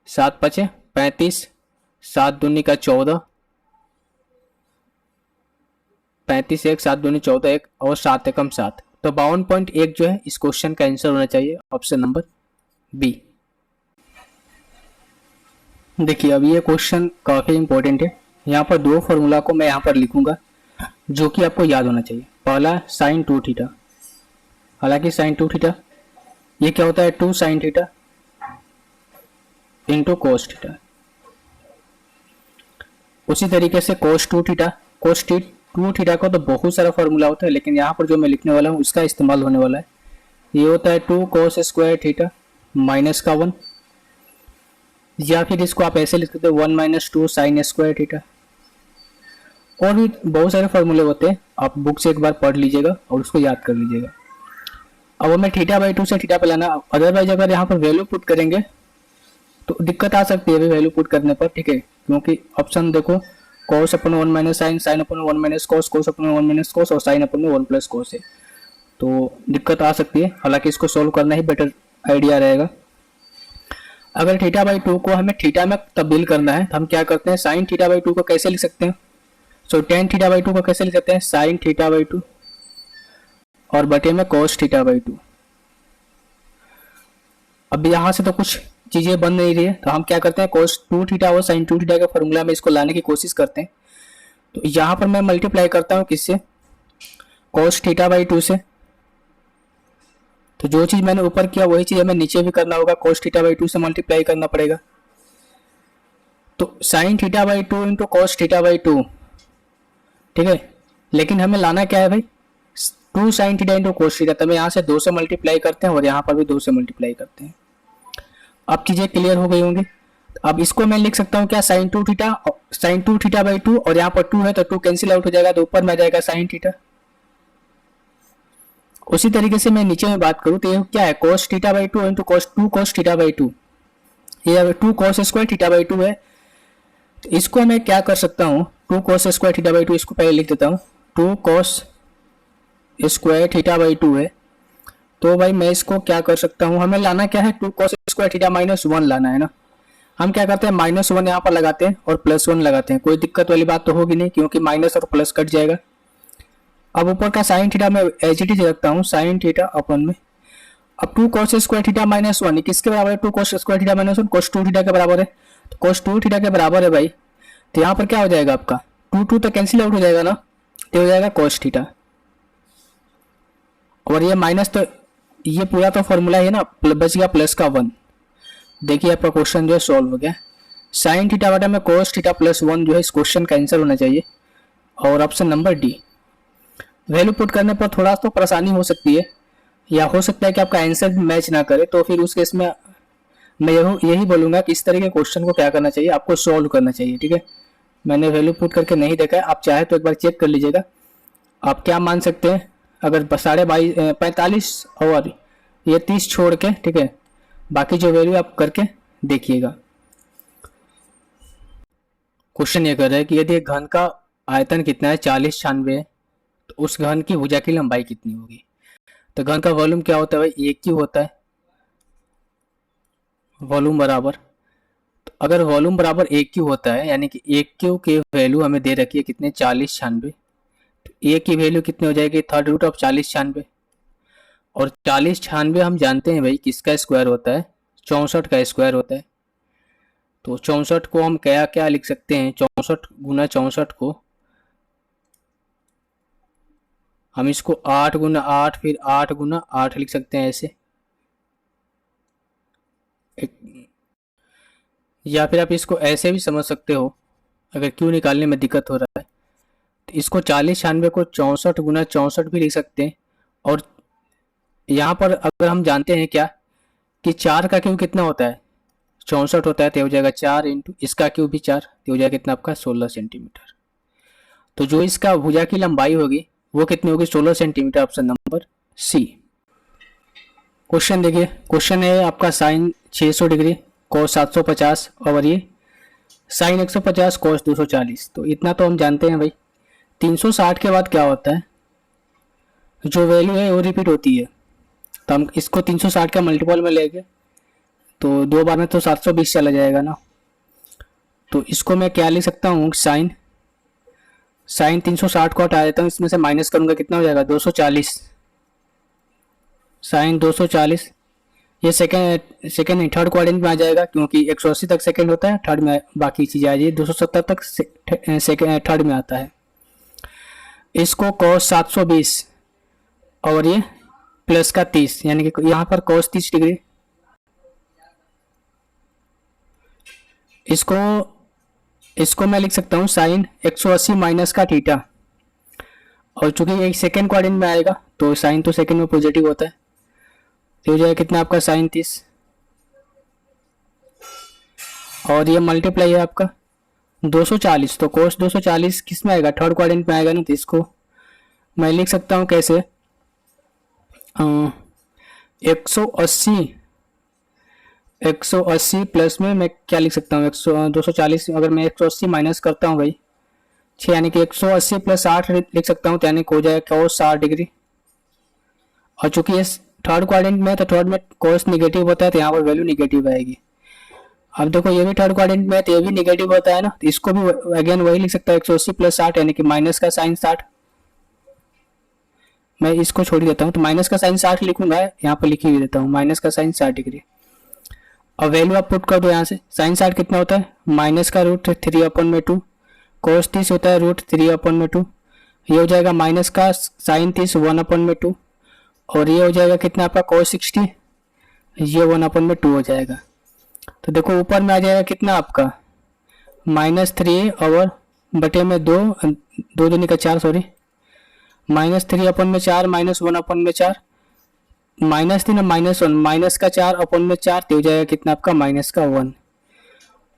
7 5 35, 7 दूनी का 14, 35 1, 7 दूनी 14 1, और 7 एकम 7, तो 52.1 जो है इस क्वेश्चन का आंसर होना चाहिए, ऑप्शन नंबर बी। देखिए अब ये क्वेश्चन काफ़ी इंपॉर्टेंट है। यहाँ पर 2 फॉर्मूला को मैं यहाँ पर लिखूंगा जो कि आपको याद होना चाहिए। पहला साइन 2 थीटा, हालांकि साइन 2 थीटा ये क्या होता है, 2 sine theta into cos theta. उसी तरीके से कोस 2 थीटा, कोस 2 थीटा का तो बहुत सारा फॉर्मूला होता है, लेकिन यहाँ पर जो मैं लिखने वाला हूँ उसका इस्तेमाल होने वाला है। ये होता है 2 कोस स्क्वायर थीटा माइनस का 1, या फिर इसको आप ऐसे लिख सकते हो 1 माइनस 2 साइन स्क्वायर थीटा। और भी बहुत सारे फॉर्मूले होते हैं, आप बुक से एक बार पढ़ लीजिएगा और उसको याद कर लीजिएगा। अब हमें थीटा बाई 2 से थीटा पे लाना, अदरवाइज अगर यहाँ पर वैल्यू पुट करेंगे तो दिक्कत आ सकती है वैल्यू पुट करने पर, ठीक है, क्योंकि ऑप्शन देखो, कॉस अपन 1 माइनस साइन, साइन अपन 1 माइनस कॉस, कॉस अपन 1 माइनस कॉस, और साइन अपन 1 प्लस कॉस है, तो दिक्कत आ सकती है। हालांकि इसको सोल्व करना ही बेटर आइडिया रहेगा। अगर थीटा बाई 2 को हमें थीटा में तब्दील करना है तो हम क्या करते हैं, साइन थीटा बाई 2 को कैसे लिख सकते हैं, सो टेन थीटा बाई 2 को कैसे लिख सकते हैं, साइन थीटा बाई 2 और बटे में कोस थीटा बाई 2। अब यहाँ से तो कुछ चीजें बन नहीं रही है, तो हम क्या करते हैं, कोस 2 थीटा और साइन 2 थीटा के फॉर्मूला में इसको लाने की कोशिश करते हैं। तो यहाँ पर मैं मल्टीप्लाई करता हूँ किससे, कोस थीटा बाई 2 से। तो जो चीज मैंने ऊपर किया वही चीज हमें नीचे भी करना होगा, कोस थीटा बाई 2 से मल्टीप्लाई करना पड़ेगा। तो sine theta by 2 into cos theta by 2, ठीक है, लेकिन हमें लाना क्या है भाई, 2 sine theta into cos theta, तो हम यहाँ से 2 से मल्टीप्लाई करते हैं और यहाँ पर भी 2 से मल्टीप्लाई करते हैं। अब चीजें क्लियर हो गई होंगी। अब इसको मैं लिख सकता हूँ क्या, sine 2 theta, sine 2 theta by 2, और यहाँ पर 2 है तो 2 कैंसिल आउट हो जाएगा, तो ऊपर में आ जाएगा साइन थीटा। उसी तरीके से मैं नीचे में बात करूँ तो ये क्या है, cos theta by 2 into cos 2 cos theta by 2, ये 2 कोस स्क्वायर थीटा बाई 2 है। तो इसको मैं क्या कर सकता हूँ, 2 कोस स्क्वायर थीटा बाई 2, इसको पहले लिख देता हूँ, 2 कोस स्क्वायर थीटा बाई 2 है। तो भाई मैं इसको क्या कर सकता हूँ, हमें लाना क्या है, 2 कोस स्क्वायर थीटा माइनस 1 लाना है ना। हम क्या करते हैं, -1 यहाँ पर लगाते हैं और +1 लगाते हैं, कोई दिक्कत वाली बात तो होगी नहीं क्योंकि माइनस और प्लस कट जाएगा। अब ऊपर का साइन थीटा में एच डी रखता हूँ, साइन थीटा अपन में। अब 2 कोस स्क्वायर थीटा माइनस 1 किसके बराबर है, 2 कोस स्क्वायर थीटा माइनस 1 कोस 2 थीटा के बराबर है। तो कोस 2 थीटा के बराबर है भाई, तो यहाँ पर क्या हो जाएगा आपका, 2 2 तो कैंसिल आउट हो जाएगा ना, तो हो जाएगा कोस थीटा। और ये माइनस, तो ये पूरा तो फॉर्मूला है ना, बच गया प्लस का 1। देखिए आपका क्वेश्चन जो है सॉल्व हो गया। साइन थीटा बटा में कोस थीटा प्लस 1 जो है इस क्वेश्चन का आंसर होना चाहिए, और option number D. Value put करने पर थोड़ा तो परेशानी हो सकती है, या हो सकता है कि आपका आंसर भी मैच ना करे, तो फिर उस केस में मैं यही बोलूंगा कि इस तरह के क्वेश्चन को क्या करना चाहिए, आपको सॉल्व करना चाहिए, ठीक है। मैंने वैल्यू पुट करके नहीं देखा है, आप चाहे तो एक बार चेक कर लीजिएगा। आप क्या मान सकते हैं, अगर 45 और ये 30 छोड़ के, ठीक है, बाकी जो वैल्यू आप करके देखिएगा। क्वेश्चन ये कर रहा है कि यदि एक घन का आयतन कितना है, 40 96 है, तो उस घन की भुजा की लंबाई कितनी होगी। तो घन का वॉल्यूम क्या होता है भाई, एक क्यू होता है, वॉल्यूम बराबर। तो अगर वॉल्यूम बराबर एक क्यू होता है, यानी कि एक क्यू की वैल्यू हमें दे रखी है कितने, 40 96, तो ए की वैल्यू कितनी हो जाएगी, थर्ड रूट ऑफ 40 96। और 40 96 हम जानते हैं भाई किसका स्क्वायर होता है, 64 का स्क्वायर होता है। तो 64 को हम क्या क्या लिख सकते हैं, 64 गुना 64 को हम इसको 8 × 8 फिर 8 × 8 लिख सकते हैं ऐसे, या फिर आप इसको ऐसे भी समझ सकते हो अगर क्यों निकालने में दिक्कत हो रहा है। तो इसको 40 96 को 64 × 64 भी लिख सकते हैं। और यहाँ पर अगर हम जानते हैं क्या कि 4 का क्यूब कितना होता है, 64 होता है, तो हो जाएगा 4 इंटू इसका क्यूब भी 4, तो हो जाएगा कितना आपका 16 सेंटीमीटर। तो जो इसका भुजा की लंबाई होगी वो कितनी होगी, 16 centimetre, option number C. Question देखिए, क्वेश्चन है आपका साइन 600 डिग्री कॉस 750 और ये साइन 150 कॉस 240। तो इतना तो हम जानते हैं भाई। 360 के बाद क्या होता है, जो वैल्यू है वो रिपीट होती है, तो हम इसको 360 का मल्टीपल में लेंगे तो 2 बार में तो 720 चला जाएगा ना। तो इसको मैं क्या लिख सकता हूँ, साइन 360 को हटा देता हूँ, इसमें से माइनस करूँगा, कितना हो जाएगा 240, साइन 240। ये सेकेंड नहीं, थर्ड क्वाड्रेंट में आ जाएगा क्योंकि 180 तक सेकेंड होता है, थर्ड में बाकी चीज़ें आ जाएगी, 270 तक थर्ड में आता है। इसको cos 720 और ये प्लस का 30, यानी कि यहाँ पर cos 30 डिग्री, इसको मैं लिख सकता हूँ साइन 180 माइनस का थीटा, और चूंकि एक सेकेंड क्वाड्रेंट में आएगा तो साइन तो सेकेंड में पॉजिटिव होता है, तो हो जाएगा कितना आपका साइन 30, और ये मल्टीप्लाई है आपका 240, तो कोस 240 किस में आएगा, थर्ड क्वाड्रेंट में आएगा ना। तो इसको मैं लिख सकता हूँ कैसे, 180 प्लस में मैं क्या लिख सकता हूँ, 240, अगर मैं 180 माइनस करता हूँ भाई 6, यानी कि 180 प्लस 8 लिख सकता हूँ, तो यानी हो जाएगा cos 60 डिग्री। और चूंकि ये थर्ड क्वाड्रेंट में, तो थर्ड में cos निगेटिव होता है, तो यहाँ पर वैल्यू निगेटिव आएगी। अब देखो ये भी थर्ड क्वाड्रेंट में है, तो ये भी निगेटिव होता है ना, तो इसको भी अगेन वही लिख सकता है 180 प्लस 60, यानी कि माइनस का साइन 60। मैं इसको छोड़ देता हूँ, तो माइनस का साइन 60 लिखूंगा, यहाँ पर लिख ही देता हूँ माइनस का साइन 60 डिग्री। अब वैल्यू आप पुट कर दो यहाँ से, साइन 60 कितना होता है, माइनस का रूट 3/2, cos 30 होता है रूट 3/2, ये हो जाएगा माइनस का साइन 30 1/2, और ये हो जाएगा कितना आपका cos 60, ये 1/2 हो जाएगा। तो देखो ऊपर में आ जाएगा कितना आपका -3 और बटे में 2 दूनी का 4, सॉरी, -3/4 -1/4, -3 और -1, माइनस का 4/4, तो हो जाएगा कितना आपका -1।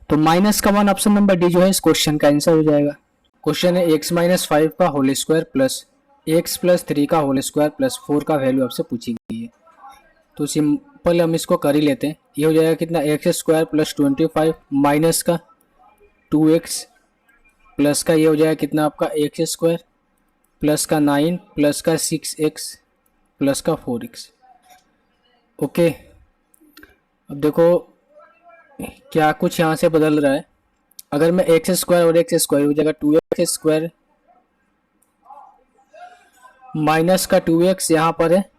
तो -1 ऑप्शन नंबर डी जो है इस क्वेश्चन का आंसर हो जाएगा। क्वेश्चन है x-5 का होल स्क्वायर प्लस x + 3 का होल स्क्वायर प्लस 4 का वैल्यू आपसे पूछी गई है। तो सिंपल हम इसको कर ही लेते हैं। ये हो जाएगा कितना, x² + 25 माइनस का 2x प्लस का ये हो जाएगा कितना आपका x² प्लस का 9 प्लस का 6x प्लस का 4x। ओके, अब देखो क्या कुछ यहाँ से बदल रहा है। अगर मैं x² और x² हो जाएगा 2x² माइनस का 2x यहाँ पर है,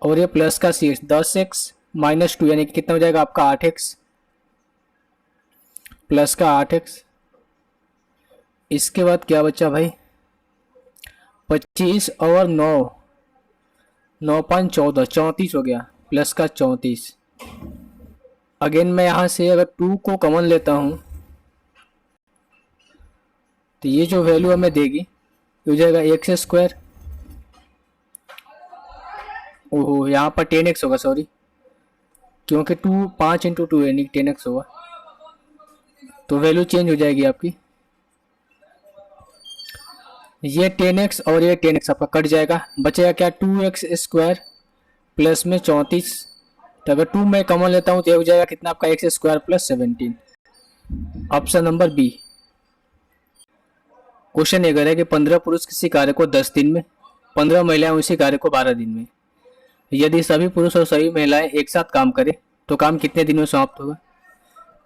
और ये प्लस का 6 10x - 2, यानी कि कितना हो जाएगा आपका 8x प्लस का 8x। इसके बाद क्या बचा भाई, 25 और 9 9×5 14 34 हो गया, प्लस का 34। अगेन मैं यहाँ से अगर 2 को कॉमन लेता हूँ तो ये जो वैल्यू हमें देगी हो जाएगा x², ओहो यहाँ पर 10x होगा, सॉरी, क्योंकि 5 × 2 है, नहीं 10x होगा, तो वैल्यू चेंज हो जाएगी आपकी। ये 10x और ये 10x आपका कट जाएगा, बचेगा क्या 2x² प्लस में 34। तो अगर 2 मैं कॉमन लेता हूँ तो ये हो जाएगा कितना आपका x² + 17, option number B. Question ये है कि 15 पुरुष किसी कार्य को 10 दिन में, 15 महिलाएं उसी कार्य को 12 दिन में। यदि सभी पुरुष और सभी महिलाएं एक साथ काम करें तो काम कितने दिन में समाप्त होगा।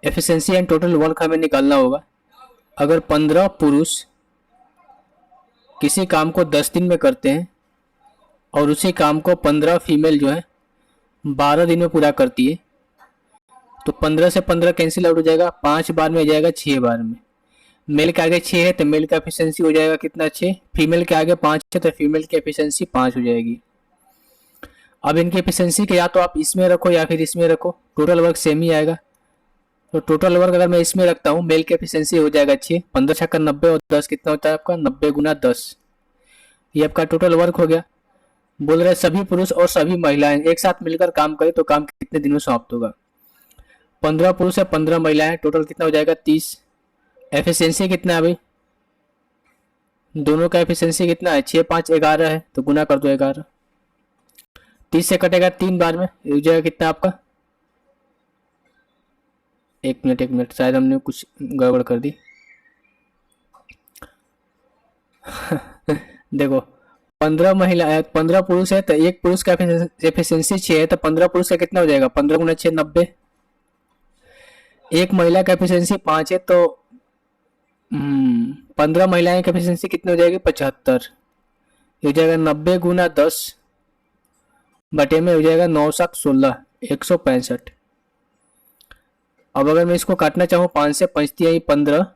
एफिशिएंसी एंड टोटल वर्क हमें निकालना होगा। अगर 15 पुरुष किसी काम को 10 दिन में करते हैं और उसी काम को 15 फीमेल जो है 12 दिन में पूरा करती है, तो 15 से 15 कैंसिल आउट हो जाएगा, 5 बार में आ जाएगा 6 बार में। मेल के आगे 6 है तो मेल का एफिशिएंसी हो जाएगा कितना 6, फीमेल के आगे 5 है तो फीमेल की एफिशिएंसी 5 हो जाएगी। अब इनकी एफिशिएंसी के या तो आप इसमें रखो या फिर इसमें रखो, टोटल वर्क सेम ही आएगा। तो टोटल वर्क अगर मैं इसमें रखता हूँ, मेल की एफिशिएंसी हो जाएगा 6, 15 छक्का 90 और 10 कितना होता है आपका 90 गुना 10, ये आपका टोटल वर्क हो गया। बोल रहे सभी पुरुष और सभी महिलाएं एक साथ मिलकर काम करें तो काम कितने दिन में समाप्त होगा। 15 पुरुष है 15 महिलाएं, टोटल कितना हो जाएगा 30। एफिशिएंसी कितना है भाई, दोनों का एफिशिएंसी कितना है 6 5 11 है तो गुना कर दो 11, 30 से कटेगा 3 बार में, हो जाएगा कितना आपका, एक मिनट शायद हमने कुछ गड़बड़ कर दी। देखो 15 पुरुष है तो एक पुरुष का एफिशिएंसी 6 है तो 15 पुरुष का कितना हो जाएगा 15 गुना 6 90। एक महिला का एफिशिएंसी 5 है तो 15 महिलाएं की एफिशिएंसी कितनी हो जाएगी 75, हो जाएगा 90 गुना 10 बटे में हो जाएगा 9 7 16 165। अब अगर मैं इसको काटना चाहूँ 5 से 5 तिहाई 15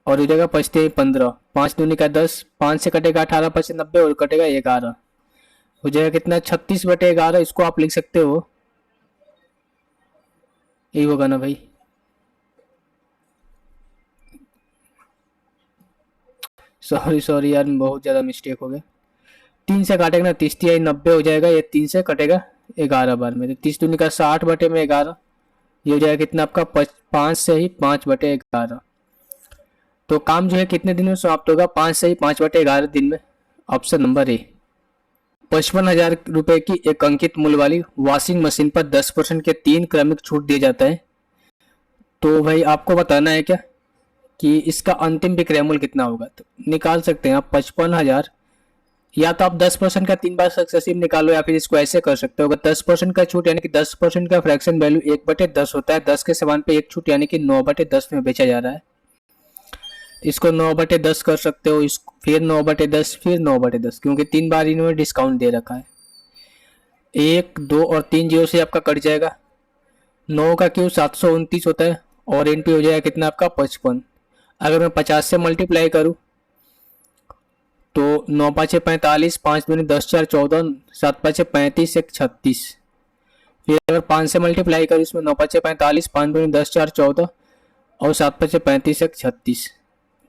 और हो जाएगा 5 तिहाई 15, 5 दूनी का 10, 5 से कटेगा 18 5 से 90 और कटेगा 11, हो जाएगा कितना 36 बटे 11। इसको आप लिख सकते हो, यही होगा ना भाई, सॉरी यार बहुत ज़्यादा मिस्टेक हो गया। 3 से काटेगा ना 30 तिहाई 90 हो जाएगा, ये 3 से कटेगा 11 बार में, तो 30 दूनी का 60 बटे में 11, ये हो जाएगा कितना आपका 5 से ही 5 बटे 11। तो काम जो है कितने दिन में समाप्त होगा 5 से ही 5 बटे 11 दिन में। Option number A. 55,000 रुपए की एक अंकित मूल्य वाली वॉशिंग मशीन पर 10% के 3 क्रमिक छूट दिए जाता है। तो भाई आपको बताना है क्या कि इसका अंतिम विक्रय मूल्य कितना होगा। तो निकाल सकते हैं आप 55,000, या तो आप 10% का 3 बार सक्सेसिव निकालो या फिर इसको ऐसे कर सकते हो। अगर 10% का छूट यानी कि 10% का फ्रैक्शन वैल्यू 1/10 होता है, 10 के समान पे एक छूट यानी कि 9/10 में बेचा जा रहा है। इसको 9/10 कर सकते हो, इसको फिर 9/10 फिर 9/10, क्योंकि 3 बार इन्होंने डिस्काउंट दे रखा है। 1 2 और 3 जीरो से आपका कट जाएगा, 9 का क्यूब 729 होता है और इनटू हो जाएगा कितना आपका 55। अगर मैं 50 से मल्टीप्लाई करूँ तो 9 5 45, 5 दूनी 10 4 14, 7 5 35 1 36। फिर अगर 5 से मल्टीप्लाई करूँ इसमें 9 5 45, 5 दूनी 10 4 14 और 7 5 35 1 36,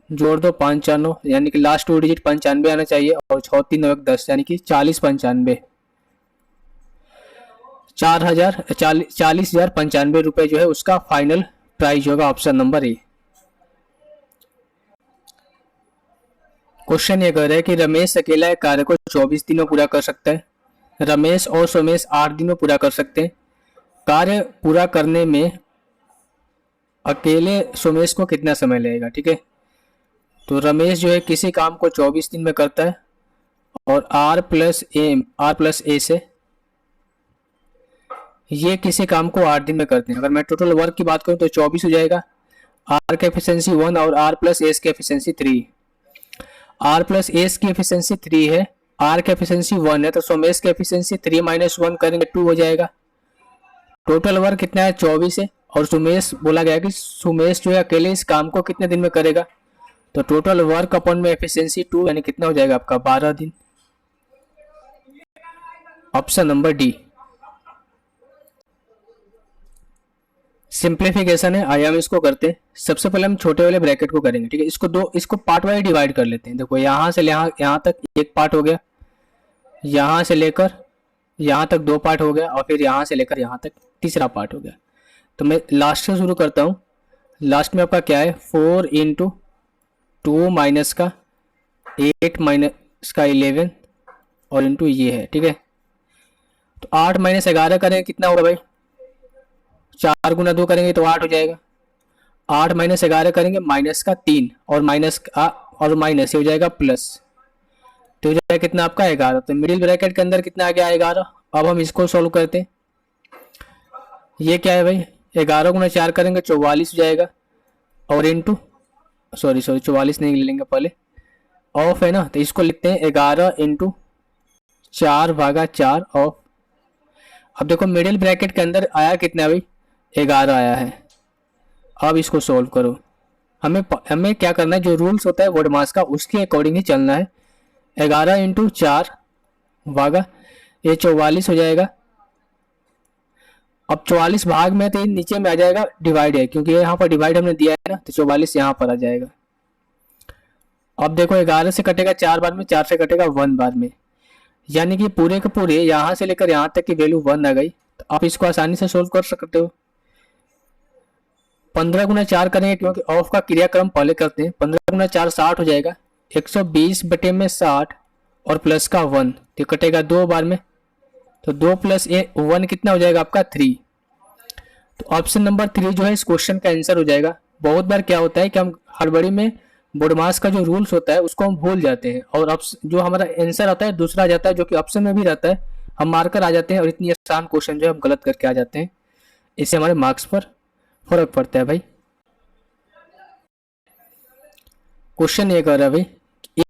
जोड़ दो 5 4 9 यानी कि लास्ट 2 डिजिट 95 आना चाहिए और 6 3 9 1 10 यानी कि 40 95, 40,095 रुपये जो है उसका फाइनल प्राइस होगा। Option number A. क्वेश्चन ये कह रहा है कि रमेश अकेला एक कार्य को 24 दिन में पूरा कर सकता है, रमेश और सोमेश 8 दिन में पूरा कर सकते हैं। कार्य पूरा करने में अकेले सोमेश को कितना समय लगेगा। ठीक है, तो रमेश जो है किसी काम को 24 दिन में करता है और R प्लस ए से ये किसी काम को 8 दिन में करते हैं। अगर मैं टोटल वर्क की बात करूं तो 24 हो जाएगा, R की एफिशिएंसी 1 और R प्लस एस की एफिशिएंसी 3, R प्लस एस की एफिशिएंसी 3 है, R की एफिशिएंसी 1 है, तो सोमेश की एफिशिएंसी 3 - 1 करेंगे 2 हो जाएगा। टोटल वर्क कितना है 24 है और सुमेश बोला गया कि सुमेश जो है अकेले इस काम को कितने दिन में करेगा, तो टोटल वर्क अपॉन में एफिशिएंसी 2 यानी कितना हो जाएगा आपका 12 दिन। Option number D. सिंप्लीफिकेशन है, आइए हम इसको करते हैं। सबसे पहले हम छोटे वाले ब्रैकेट को करेंगे। ठीक है, इसको पार्ट वाइज डिवाइड कर लेते हैं। देखो यहाँ से यहाँ तक एक पार्ट हो गया, यहाँ से लेकर यहाँ तक 2 पार्ट हो गया और फिर यहाँ से लेकर यहाँ तक तीसरा पार्ट हो गया। तो मैं लास्ट से शुरू करता हूँ। लास्ट में आपका क्या है 4 × 2 माइनस का 8 माइनस का 11 और इंटू ये है। ठीक है, तो 8 - 11 करेंगे कितना होगा भाई, 4 गुना 2 करेंगे तो 8 हो जाएगा। 8 - 11 करेंगे माइनस का 3 और माइनस हो जाएगा प्लस, तो हो जाएगा कितना आपका 11। तो मिडिल ब्रैकेट के अंदर कितना आ गया 11। अब हम इसको सॉल्व करते हैं। ये क्या है भाई 11 गुना 4 करेंगे 44 हो जाएगा और इंटू सॉरी 44 नहीं ले लेंगे पहले, ऑफ है ना, तो इसको लिखते हैं 11 × 4/4 ऑफ। अब देखो मिडिल ब्रैकेट के अंदर आया कितना भाई 11 आया है। अब इसको सॉल्व करो, हमें क्या करना है, जो रूल्स होता है वर्ड मास का उसके अकॉर्डिंग ही चलना है। 11 इंटू 4 भागा ये 44 हो जाएगा। अब 44 भाग में तो ये नीचे में आ जाएगा डिवाइड है, क्योंकि यहाँ पर डिवाइड हमने दिया है ना, तो 44 यहाँ पर आ जाएगा। अब देखो 11 से कटेगा 4 बार में, 4 से कटेगा 1 बार में, यानी कि पूरे के पूरे यहाँ से लेकर यहाँ तक की वैल्यू 1 आ गई। तो आप इसको आसानी से सोल्व कर सकते हो। 15 गुना 4 करेंगे, क्योंकि ऑफ का क्रियाक्रम पहले करते हैं। 15 गुना 4 60 हो जाएगा। 120 बटे में 60 और प्लस का 1 तो कटेगा 2 बार में, तो 2 प्लस 1 कितना हो जाएगा आपका 3। तो ऑप्शन नंबर 3 जो है इस क्वेश्चन का आंसर हो जाएगा। बहुत बार क्या होता है कि हम हड़बड़ी में बोडमास का जो रूल्स होता है उसको हम भूल जाते हैं, और जो हमारा आंसर आता है दूसरा आ जाता है, जो कि ऑप्शन में भी रहता है, हम मार्कर आ जाते हैं और इतनी आसान क्वेश्चन जो है हम गलत करके आ जाते हैं। इससे हमारे मार्क्स पर फर्क पड़ता है भाई। क्वेश्चन ये कह रहा है भाई,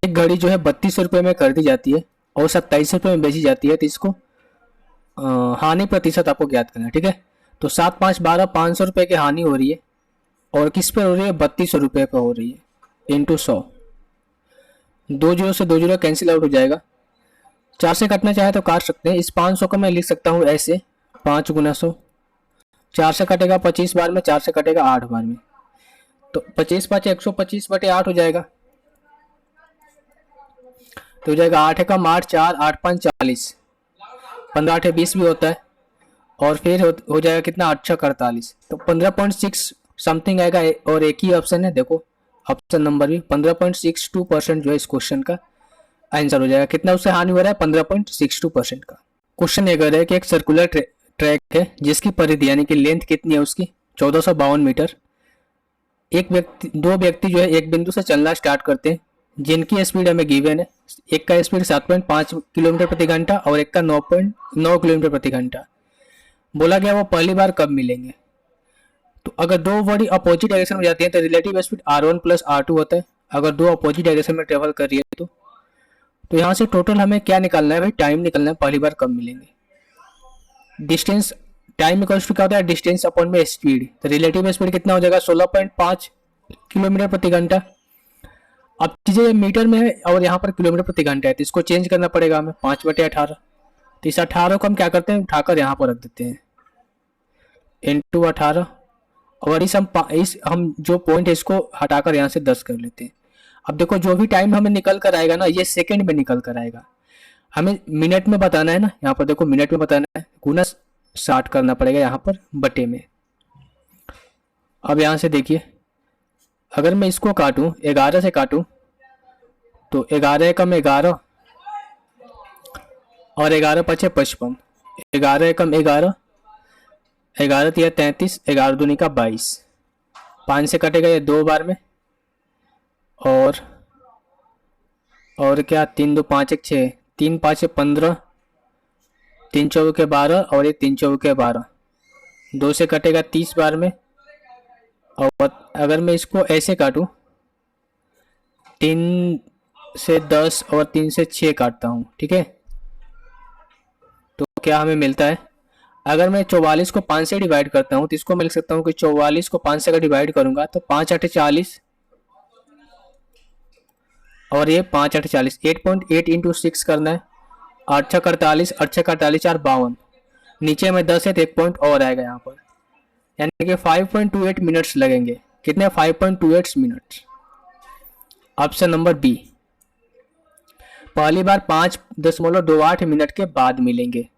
एक घड़ी जो है 32 रुपये में कर दी जाती है और 27 रुपये में बेची जाती है, तो इसको हानि प्रतिशत आपको ज्ञात करना है। ठीक है, तो 7 5 12 500 रुपये की हानि हो रही है, और किस पे हो रही है, 32 रुपये पे हो रही है, इंटू 100। 2 जीरो से 2 जीरो कैंसिल आउट हो जाएगा। 4 से काटना चाहे तो काट सकते हैं। इस 500 को मैं लिख सकता हूँ ऐसे, 5 गुना 100। 4 से कटेगा 25 बार में, 4 से कटेगा 8 बार में, तो 25 5 125 बटे 8 हो जाएगा। तो हो जाएगा 8 एकम 8 4 8 5 40, 15 8 20 भी होता है, और फिर हो जाएगा कितना 8 6 48, तो 15.6 समथिंग आएगा। और एक ही ऑप्शन है, देखो ऑप्शन नंबर भी 15.62% जो है इस क्वेश्चन का आंसर हो जाएगा। कितना उससे हानि हो रहा है, 15.62% का। क्वेश्चन ये कह रहा है कि एक सर्कुलर ट्रैक है जिसकी परिधि यानी कि लेंथ कितनी है उसकी, 1452 मीटर। दो व्यक्ति जो है एक बिंदु से चलना स्टार्ट करते हैं, जिनकी स्पीड हमें गिवन है। एक का स्पीड 7.5 किलोमीटर प्रति घंटा और एक का 9.9 किलोमीटर प्रति घंटा। बोला गया वो पहली बार कब मिलेंगे। तो अगर दो बॉडी अपोजिट डायरेक्शन में जाती है तो relative speed R1 plus R2 होता है। अगर दो अपोजिट डायरेक्शन में ट्रेवल कर रही है तो यहाँ से टोटल हमें क्या निकालना है भाई, टाइम निकालना है, पहली बार कब मिलेंगे। डिस्टेंस, टाइम इक्वल्स टू क्या होता है, डिस्टेंस अपॉन में स्पीड। तो रिलेटिव स्पीड कितना हो जाएगा, 16.5 किलोमीटर प्रति घंटा। अब चीजें मीटर में है और यहाँ पर किलोमीटर प्रति घंटा है, तो इसको चेंज करना पड़ेगा हमें, 5/18। तो इस 18 को हम क्या करते हैं, उठाकर यहाँ पर रख देते हैं, इंटू 18। और इस हम जो पॉइंट है इसको हटाकर यहाँ से 10 कर लेते हैं। अब देखो जो भी टाइम हमें निकल कर आएगा ना, ये सेकंड में निकल कर आएगा। हमें मिनट में बताना है ना, यहाँ पर देखो मिनट में बताना है, गुना 60 करना पड़ेगा यहाँ पर बटे में। अब यहाँ से देखिए, अगर मैं इसको काटूं 11 से काटूं तो 11 एकम 11 और 11 पचे 55, 11 एकम 11, 11 तिया 33, 11 दूनी का 22। 5 से कटेगा ये 2 बार में, और क्या 3 2 5 1 6, 3 5 15, 3 चौके 12 और ये 3 चौके 12। 2 से कटेगा 30 बार में, और अगर मैं इसको ऐसे काटूं 3 से 10 और 3 से 6 काटता हूं, ठीक है, तो क्या हमें मिलता है। अगर मैं 44 को 5 से डिवाइड करता हूं तो इसको मैं लिख सकता हूं कि 44 को 5 से अगर डिवाइड करूंगा तो 5 8 40 और ये 5 8 40, 8.8 इंटू 6 करना है, 8 6 48, 8 6 48 4 52। नीचे में 10 है तो 1 पॉइंट और आएगा यहाँ पर, यानी कि 5.28 मिनट्स लगेंगे। कितने, 5.28 मिनट्स। ऑप्शन नंबर बी, पहली बार 5.28 मिनट के बाद मिलेंगे।